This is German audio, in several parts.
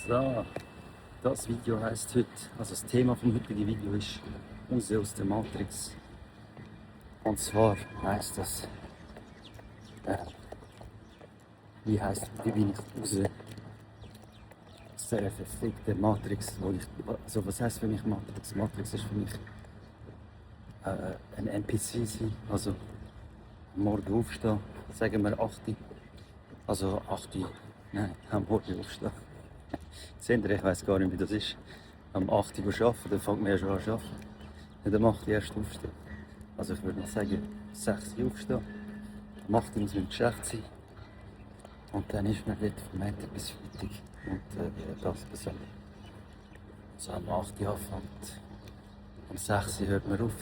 So, das Video heißt heute, also das Thema vom heutigen Video ist raus aus der Matrix. Und zwar heißt das, wie bin ich raus aus dieser verfickten Matrix, also was heißt für mich Matrix? Matrix ist für mich ein NPC sein, also morgen aufstehen, sagen wir 8 Uhr, also 8 Uhr, nein, am Morgen aufstehen. Seht ihr, ich weiss gar nicht, wie das ist. Am 8 Uhr arbeiten, dann fängt man ja schon an zu arbeiten. Nicht am 8 Uhr erst aufstehen. Also ich würde mal sagen, 6 Uhr aufstehen. Am 8 Uhr muss man im Geschäft sein. Und dann ist man dort von Montag bis Freitag. Und das bis also am 8 Uhr anfängt. Am 6 Uhr hört man auf.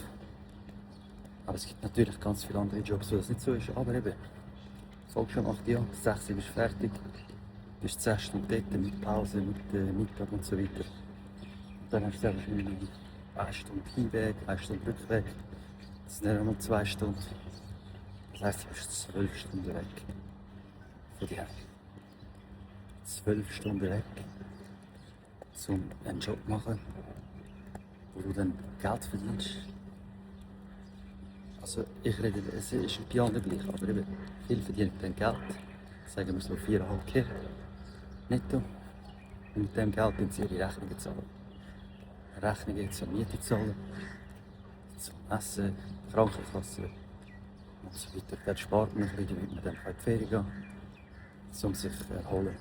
Aber es gibt natürlich ganz viele andere Jobs, wo das nicht so ist. Aber eben, folgst schon 8 Uhr, 6 Uhr bist du fertig. Du bist 10 Stunden dort, mit Pause, mit Mittag und so weiter. Und dann hast du sehr wahrscheinlich 1 Stunde Hinweg, 1 Stunde Rückweg. Das sind dann nochmal 2 Stunden. Das heisst, du bist 12 Stunden weg von dir. 12 Stunden weg, um einen Job zu machen, wo du dann Geld verdienst. Also ich rede, es ist bei allen gleich, aber eben, viele verdienen dann Geld, sagen wir so 4,5 netto. Und mit dem Geld müssen sie ihre Rechnungen zahlen. Rechnungen zur Miete zahlen, zum Essen, Krankenkasse und so weiter. Dann spart man ein bisschen, damit man dann in die Ferien gehen kann, um sich zu erholen.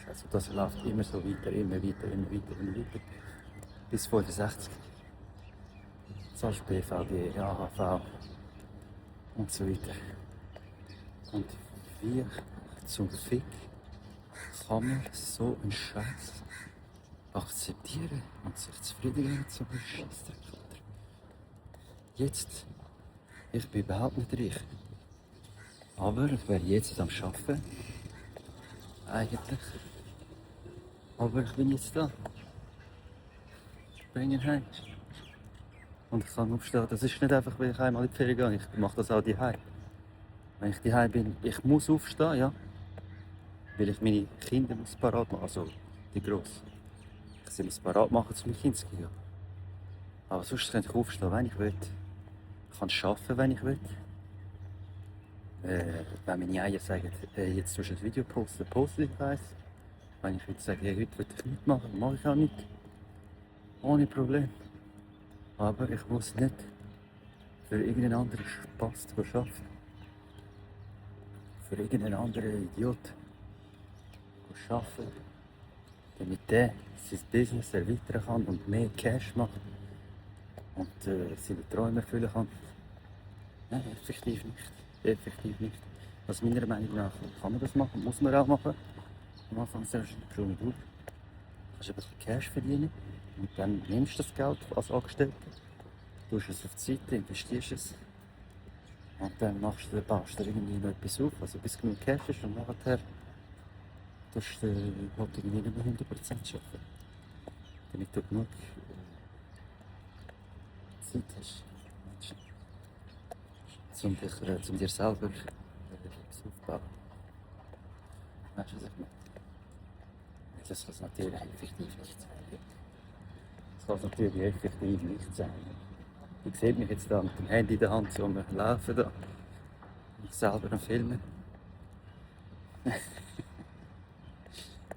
Also das läuft immer so weiter, immer weiter, immer weiter, immer weiter. Bis 65. Zahlst BVG, AHV und so weiter. Und wie zum Fick kann man so einen Scheiß akzeptieren und sich zufrieden geben mit so einem Scheissdreck? Jetzt, ich bin überhaupt nicht reich, aber ich wäre jetzt am Arbeiten, eigentlich. Aber ich bin jetzt da. Ich bringe ihn heim. Und ich kann aufstehen. Das ist nicht einfach, weil ich einmal in die Ferien gehe. Ich mache das auch daheim. Wenn ich daheim bin, ich muss aufstehen, ja. Weil ich meine Kinder muss parat machen, also die Grossen. Ich muss parat machen, um mein Kind zu gehen. Aber sonst kann ich aufstehen, wenn ich will. Ich kann arbeiten, wenn ich will. Wenn meine Eier sagen, jetzt tust du ein Video posten, poste ich eins. Wenn ich würde sagen, hey, heute will ich nichts machen, dann mache ich auch nichts. Ohne Problem. Aber ich muss nicht für irgendeinen anderen Spaß arbeiten. Für irgendeinen anderen Idiot arbeiten. Damit der sein Business erweitern kann und mehr Cash macht. Und seine Träume erfüllen kann. Nein, effektiv nicht. Effektiv nicht. Also meiner Meinung nach kann man das machen, muss man auch machen. Am Anfang sagst du schon nicht gut. Du kannst ein bisschen Cash verdienen und dann nimmst du das Geld als Angestellter, tust es auf die Seite, investierst es und dann baust du irgendwie noch etwas auf, also bis genug Cash ist und nachher tust du halt irgendwie nicht mehr 100% arbeiten. Damit du genug Zeit hast, um dir selber etwas aufzubauen. Weißt du, was ich meine? Das kann es natürlich effektiv nicht sein. Das kann es natürlich effektiv nicht sein. Ihr seht mich jetzt da mit dem Handy in der Hand, so wir laufen da. Ich selber am Filmen.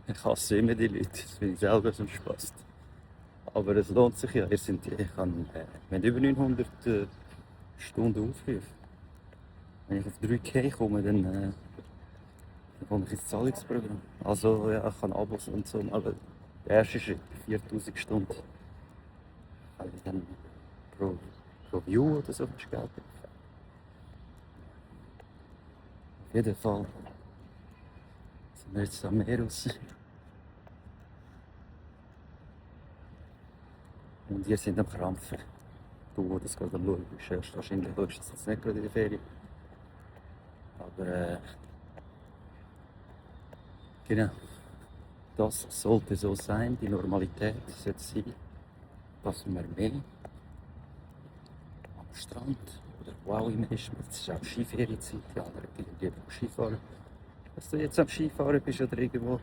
Ich hasse immer die Leute, das finde ich selber so ein Spaß. Aber es lohnt sich ja. Wir haben über 900 Stunden Aufrufe. Wenn ich auf 3K komme, dann komme ich ins Zahlungsprogramm. Also ja, ich kann Abos und so, aber der erste Schritt, 4000 Stunden, kann ich dann pro View oder so Geld bekommen. Auf jeden Fall sind wir jetzt am Meer raus. Und wir sind am Krampfen. Du, wo das gerade am Schauen bist, erst wahrscheinlich schaust du jetzt nicht gerade in der Ferien. Aber genau. Das sollte so sein, die Normalität sollte sein, dass wir mehr am Strand oder wo auch immer ist, es ist auch Skiferienzeit, die anderen gehen lieber Skifahren. Dass du jetzt am Skifahren bist oder irgendwo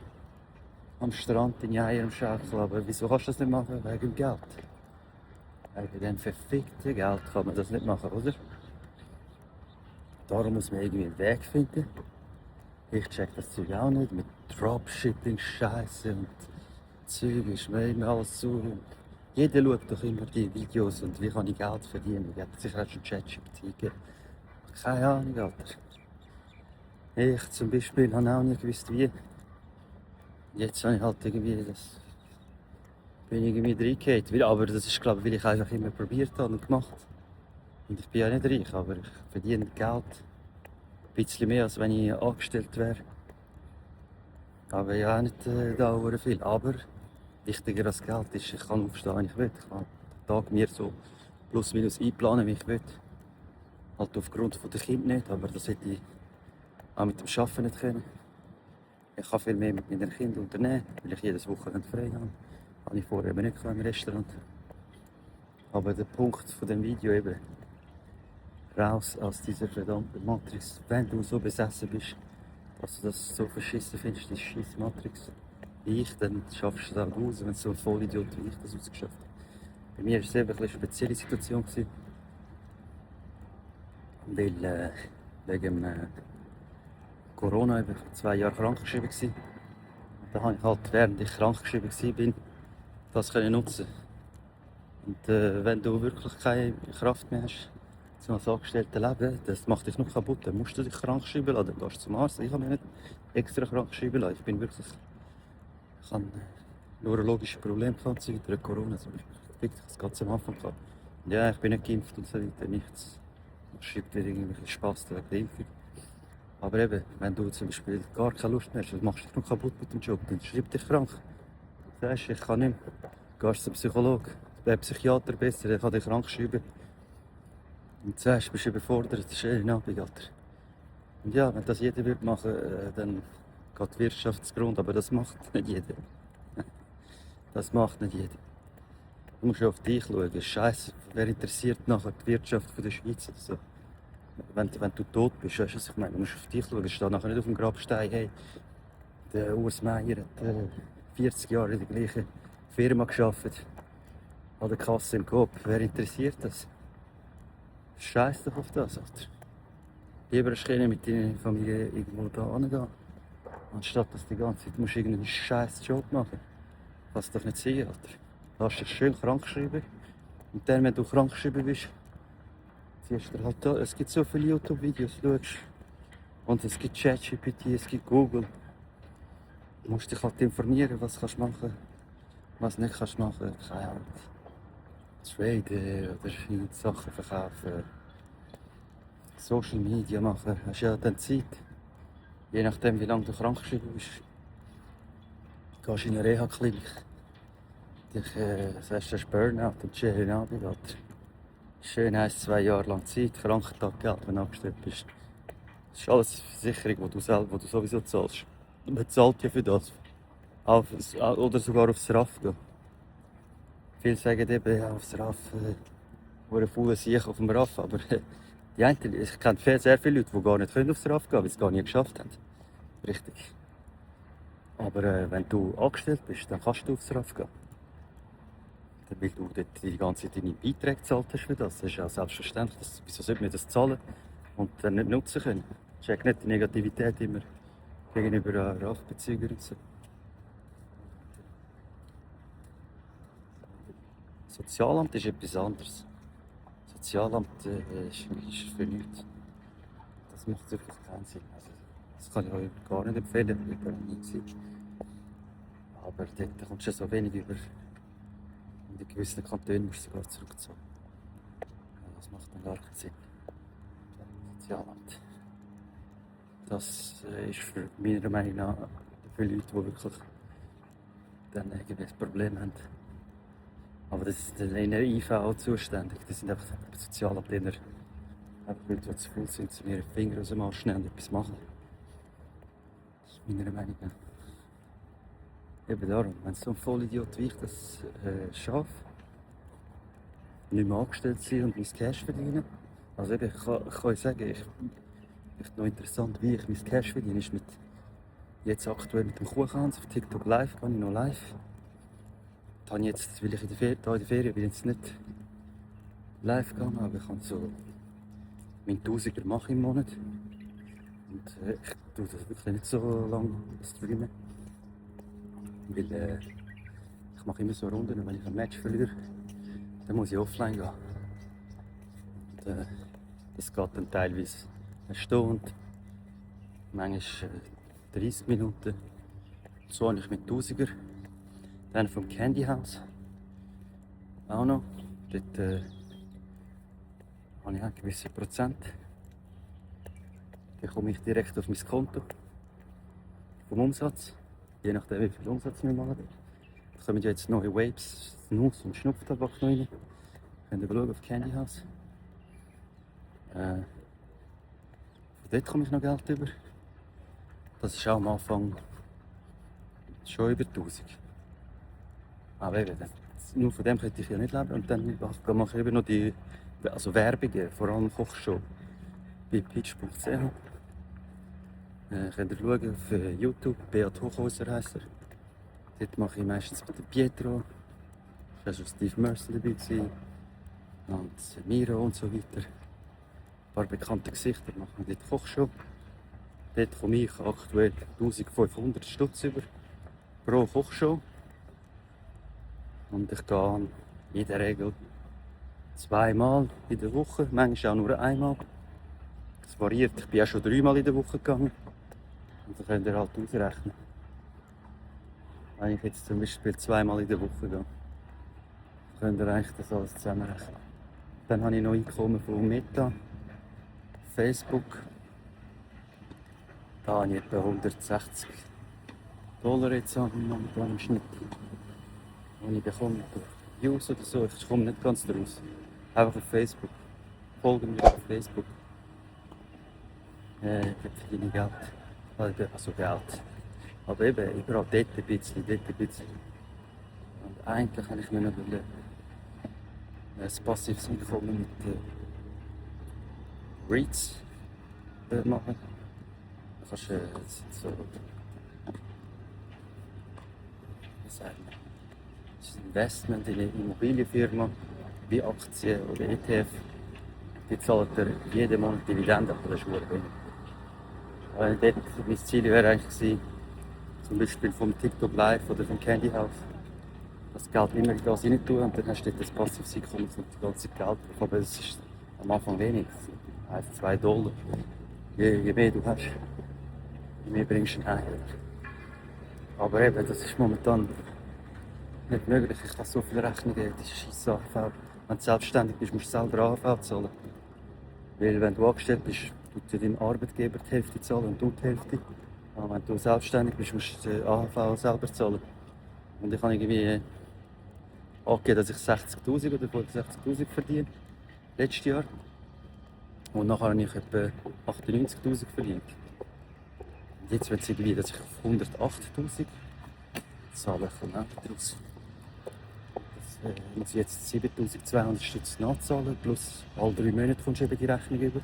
am Strand deine Eier am Schaukeln, aber wieso kannst du das nicht machen? Wegen dem Geld. Wegen dem verfickten Geld kann man das nicht machen, oder? Darum muss man irgendwie einen Weg finden. Ich check das Zeug auch nicht, mit Dropshipping-Scheiße und Zeug ist mir immer alles zu. Jeder schaut doch immer die Videos und wie kann ich Geld verdienen. Ich habe sicher auch schon ChatGPT gegeben. Keine Ahnung, Alter. Ich zum Beispiel habe auch nicht gewusst, wie. Jetzt habe ich halt irgendwie das. Bin ich irgendwie reingehauen. Aber das ist, glaube ich, weil ich einfach immer probiert habe und gemacht. Und ich bin ja nicht reich, aber ich verdiene Geld. Ein bisschen mehr, als wenn ich angestellt wäre. Aber ja, auch nicht da viel. Aber wichtiger als Geld ist, ich kann aufstehen, wenn ich will. Ich kann den Tag mir so plus minus einplanen, wie ich will. Halt aufgrund der Kinder nicht, aber das hätte ich auch mit dem Arbeiten nicht können. Ich kann viel mehr mit meinen Kindern unternehmen, weil ich jedes Wochenende frei habe. Habe ich vorher eben nicht im Restaurant. Aber der Punkt von dem Video eben, raus aus dieser verdammten Matrix. Wenn du so besessen bist, dass du das so verschissen findest, die scheiß Matrix, wie ich, dann schaffst du das auch raus, wenn du so ein Vollidiot wie ich das rausgeschafft habe. Bei mir war es eben eine spezielle Situation. Weil wegen Corona eben vor 2 Jahren krankgeschrieben war. Da habe ich halt, während ich krankgeschrieben war, das können nutzen. Und wenn du wirklich keine Kraft mehr hast, zum als Angestellter leben, das macht dich noch kaputt. Dann musst du dich krank schreiben lassen, dann gehst du zum Arzt. Ich habe mich nicht extra krank schreiben lassen. Ich habe neurologische Probleme gehabt, durch Corona. So, wirklich das ganz am Anfang gehabt. Und ja, ich bin nicht geimpft und so weiter, nichts. Man schreibt dir irgendwelche Spaß wegen der Impfung. Aber eben, wenn du zum Beispiel gar keine Lust mehr hast, dann machst du dich noch kaputt mit dem Job, dann schreib dich krank. Du sagst, ich kann nicht mehr. Gehst zum Psychologen, der Psychiater besser, der kann dich krank schreiben. Und du sagst, bist du überfordert, das ist eine Abend, Alter. Und ja, wenn das jeder würde machen, dann geht die Wirtschaft zugrunde, aber das macht nicht jeder. Das macht nicht jeder. Du musst auf dich schauen. Scheiße, wer interessiert nachher die Wirtschaft der Schweiz oder so? Wenn du tot bist, weißt du, was ich meine? Du musst auf dich schauen. Es steht nachher nicht auf dem Grabstein, hey, der Urs Meier hat 40 Jahre in der gleichen Firma gearbeitet. An der Kasse im Coop. Wer interessiert das? Scheiß doch auf das, Alter. Lieber eine mit deiner Familie irgendwo da hingehen. Anstatt dass du die ganze Zeit musst irgendeinen scheiß Job machen. Kannst doch nicht sein, Alter. Lass dich schön krank schreiben. Und dann, wenn du krank geschrieben bist, siehst du halt da. Es gibt so viele YouTube-Videos, schaust. Und es gibt ChatGPT, es gibt Google. Du musst dich halt informieren, was kannst machen, was nicht kannst machen. Keine Ahnung. Traden oder viele Sachen verkaufen. Social Media machen. Hast ja dann Zeit. Je nachdem, wie lange du krank geschrieben bist, gehst du in eine Reha-Klinik. Sagst du, hast Burnout und schönen Abend, Alter. Schön 1-2 Jahre lang Zeit, Krankentaggeld, wenn du angestellt bist. Das ist alles Versicherung, die du sowieso zahlst. Und man zahlt ja für das. Oder sogar aufs RAF gehen. Viele sagen eben, ja, aufs RAF, wo ein fauler Sieg auf dem RAF. Aber die einen, ich kenne sehr viele Leute, die gar nicht aufs RAF gehen können, weil sie es gar nicht geschafft haben. Richtig. Aber wenn du angestellt bist, dann kannst du aufs RAF gehen. Weil du dort die ganze Zeit deine Beiträge gezahlt hast für das. Das ist ja selbstverständlich. Wieso sollte man das zahlen und dann nicht nutzen können? Check nicht die Negativität immer gegenüber RAF-Bezügern und so. Sozialamt ist etwas anderes. Sozialamt ist für nichts. Das macht wirklich keinen Sinn. Also, das kann ich euch gar nicht empfehlen. Ich war noch nie gewesen. Aber dort kommst du so wenig über. Und in gewissen Kantonen musst du sogar zurückzahlen. Das macht dann gar keinen Sinn. Sozialamt. Das ist für meiner Meinung nach für Leute, die wirklich dann irgendwie ein Problem haben. Aber das ist dann in der IV auch zuständig. Das sind einfach Sozialablehner. Einfach Leute, die zu faul sind, zu mir die Finger aus dem Arsch nehmen und etwas machen. Das ist meiner Meinung nach. Eben darum, wenn so ein Vollidiot wie ich das schaffe, nicht mehr angestellt sein und mein Cash verdienen. Also eben, ich kann euch sagen, ich noch interessant, wie ich mein Cash verdiene, ist mit jetzt aktuell mit dem Kuchenhans auf TikTok live, gehe ich noch live. Da habe ich jetzt, weil ich in der Ferien bin, jetzt nicht live gegangen, aber ich habe so meinen Tausiger mache im Monat. Und ich tue das wirklich nicht so lange streamen. Weil ich mache immer so Runden und wenn ich ein Match verliere, dann muss ich offline gehen. Und das geht dann teilweise eine Stunde, manchmal 30 Minuten. So habe ich mit Tausiger. Dann vom Candy House auch noch. Dort habe ich einen gewissen Prozent. Dann komme ich direkt auf mein Konto vom Umsatz. Je nachdem, wie viel Umsatz wir machen. Da kommen ja jetzt neue Vapes, Snus und Schnupftabak noch rein. Könnt ihr schauen auf Candy House. Von dort komme ich noch Geld über. Das ist auch am Anfang schon über 1000. Aber eben, nur von dem könnte ich ja nicht leben. Und dann mache ich eben noch die Werbungen, vor allem Kochshow, bei pitch.ch. Könnt ihr schauen auf YouTube, Beat Hochhäuser heisst er. Dort mache ich meistens mit dem Pietro. Da war schon Steve Mercer dabei. Und Miro und so weiter. Ein paar bekannte Gesichter machen dort Kochshow. Dort komme ich aktuell 1500 Stutz über pro Kochshow. Und ich gehe in der Regel 2-mal in der Woche, manchmal auch nur einmal. Es variiert, ich bin auch schon 3-mal in der Woche gegangen. Und dann könnt ihr halt ausrechnen. Wenn ich jetzt zum Beispiel 2-mal in der Woche gehe, könnt ihr eigentlich das alles zusammenrechnen. Dann habe ich noch Einkommen von Meta, Facebook. Da habe ich etwa $160 jetzt momentan im Schnitt. Die ich bekomme durch Views oder so. Ich komme nicht ganz daraus. Einfach auf Facebook. Folgen mir auf Facebook. Dort verdiene ich Geld. Also Geld. Aber eben, überall dort ein bisschen, dort ein bisschen. Und eigentlich kann ich mir noch ein passives Einkommen mit Reads machen. Du kannst so... Wie sagen wir? Das ist ein Investment in eine Immobilienfirma, wie Aktien oder ETF. Die zahlt dir jeden Monat Dividende, aber das ist sehr wenig. Dort, mein Ziel wäre eigentlich gewesen, zum Beispiel vom TikTok Live oder vom Candy House, das Geld immer in das rein tun und dann hast du dort ein passives Einkommen und das ganze Geld drauf. Aber es ist am Anfang wenig, $1-2. Je mehr du hast, je mehr bringst du heim. Aber eben, das ist momentan nicht möglich. Ich habe so viele Rechnungen, das ist scheisse AHV. Wenn du selbstständig bist, musst du selber AHV zahlen. Weil wenn du angestellt bist, tut dir dein Arbeitgeber die Hälfte zahlen und du die Hälfte. Aber wenn du selbstständig bist, musst du die AHV selber zahlen. Und ich habe irgendwie angegeben, dass ich 60'000 oder 65'000 verdiene, letztes Jahr. Und nachher habe ich etwa 98'000 verdient. Und jetzt wird es irgendwie, dass ich auf 108'000 zahle, kommt auch nicht raus. Das muss ich jetzt 7'200 Stutz nachzahlen, plus alle 3 Monate kommst du eben die Rechnung über.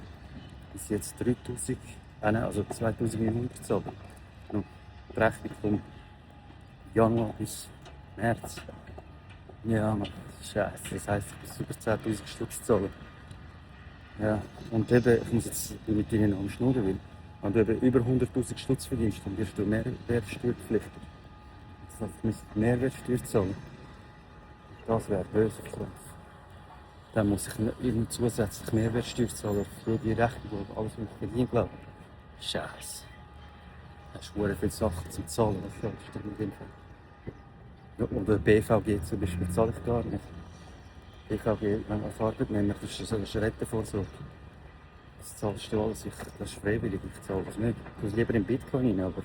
Bis jetzt 3'000, also 2'900 zahlen. Noch die Rechnung vom Januar bis März. Ja, Mann, Scheiße, das heisst, ich muss über 10'000 Stutz zahlen. Ja, und eben, ich muss jetzt mit ihnen noch am Schnurren, weil wenn du eben über 100'000 Stutz verdienst, dann wirst du mehrwertsteuerpflichtig. Das heißt, ich müsste Mehrwertsteuer zahlen. Das wäre böse auf Krampf. Dann muss ich noch zusätzlich Mehrwertsteuer zahlen für jede Rechnung, alles, was ich verdiene, glaube ich. Scheiße. Das ist sehr viele Sachen zum Zahlen, das stimmt in dem Fall. Ja, oder BVG zum Beispiel zahle ich gar nicht. BVG, wenn man als Arbeitnehmer, das ist eine Rentenvorsorge. Das zahlst du alles, das ist freiwillig, ich zahle das nicht. Ich tue lieber in Bitcoin rein, aber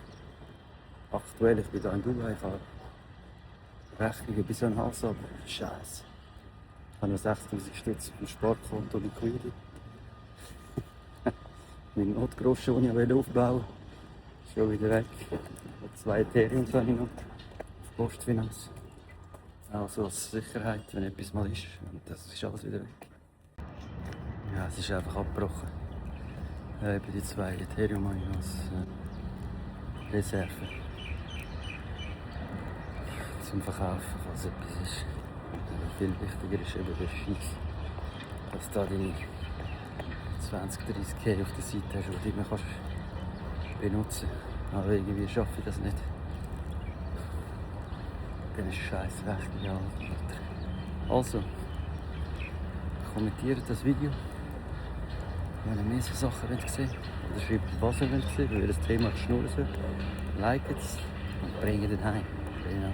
aktuell, ich bin da in Dubai, ich habe Rechnungen bis an den Hals, aber Scheiße. Ich habe noch 6'000 Stutz auf dem Sparkonto liquide. Mein Notgroschen, den ich aufbauen wollte, ist schon wieder weg. Und 2 Ethereum habe ich noch auf Postfinanz. Also als Sicherheit, wenn etwas mal ist. Und das ist alles wieder weg. Ja, es ist einfach abgebrochen. Bei den 2 Ethereum habe ich noch Reserve zum Verkaufen, falls etwas ist. Und viel wichtiger ist eben der Scheiß, dass du da deine 20, 30k auf der Seite hast, die du immer kannst benutzen. Aber irgendwie schaffe ich das nicht. Dann ist Scheiß wichtig, ja. Also, kommentiert das Video, wenn ihr mehr so Sachen sehen wollt. Oder schreibt, was ihr sehen wollt, weil das Thema geschnurrt wird. Liket es und bringt es heim. Genau.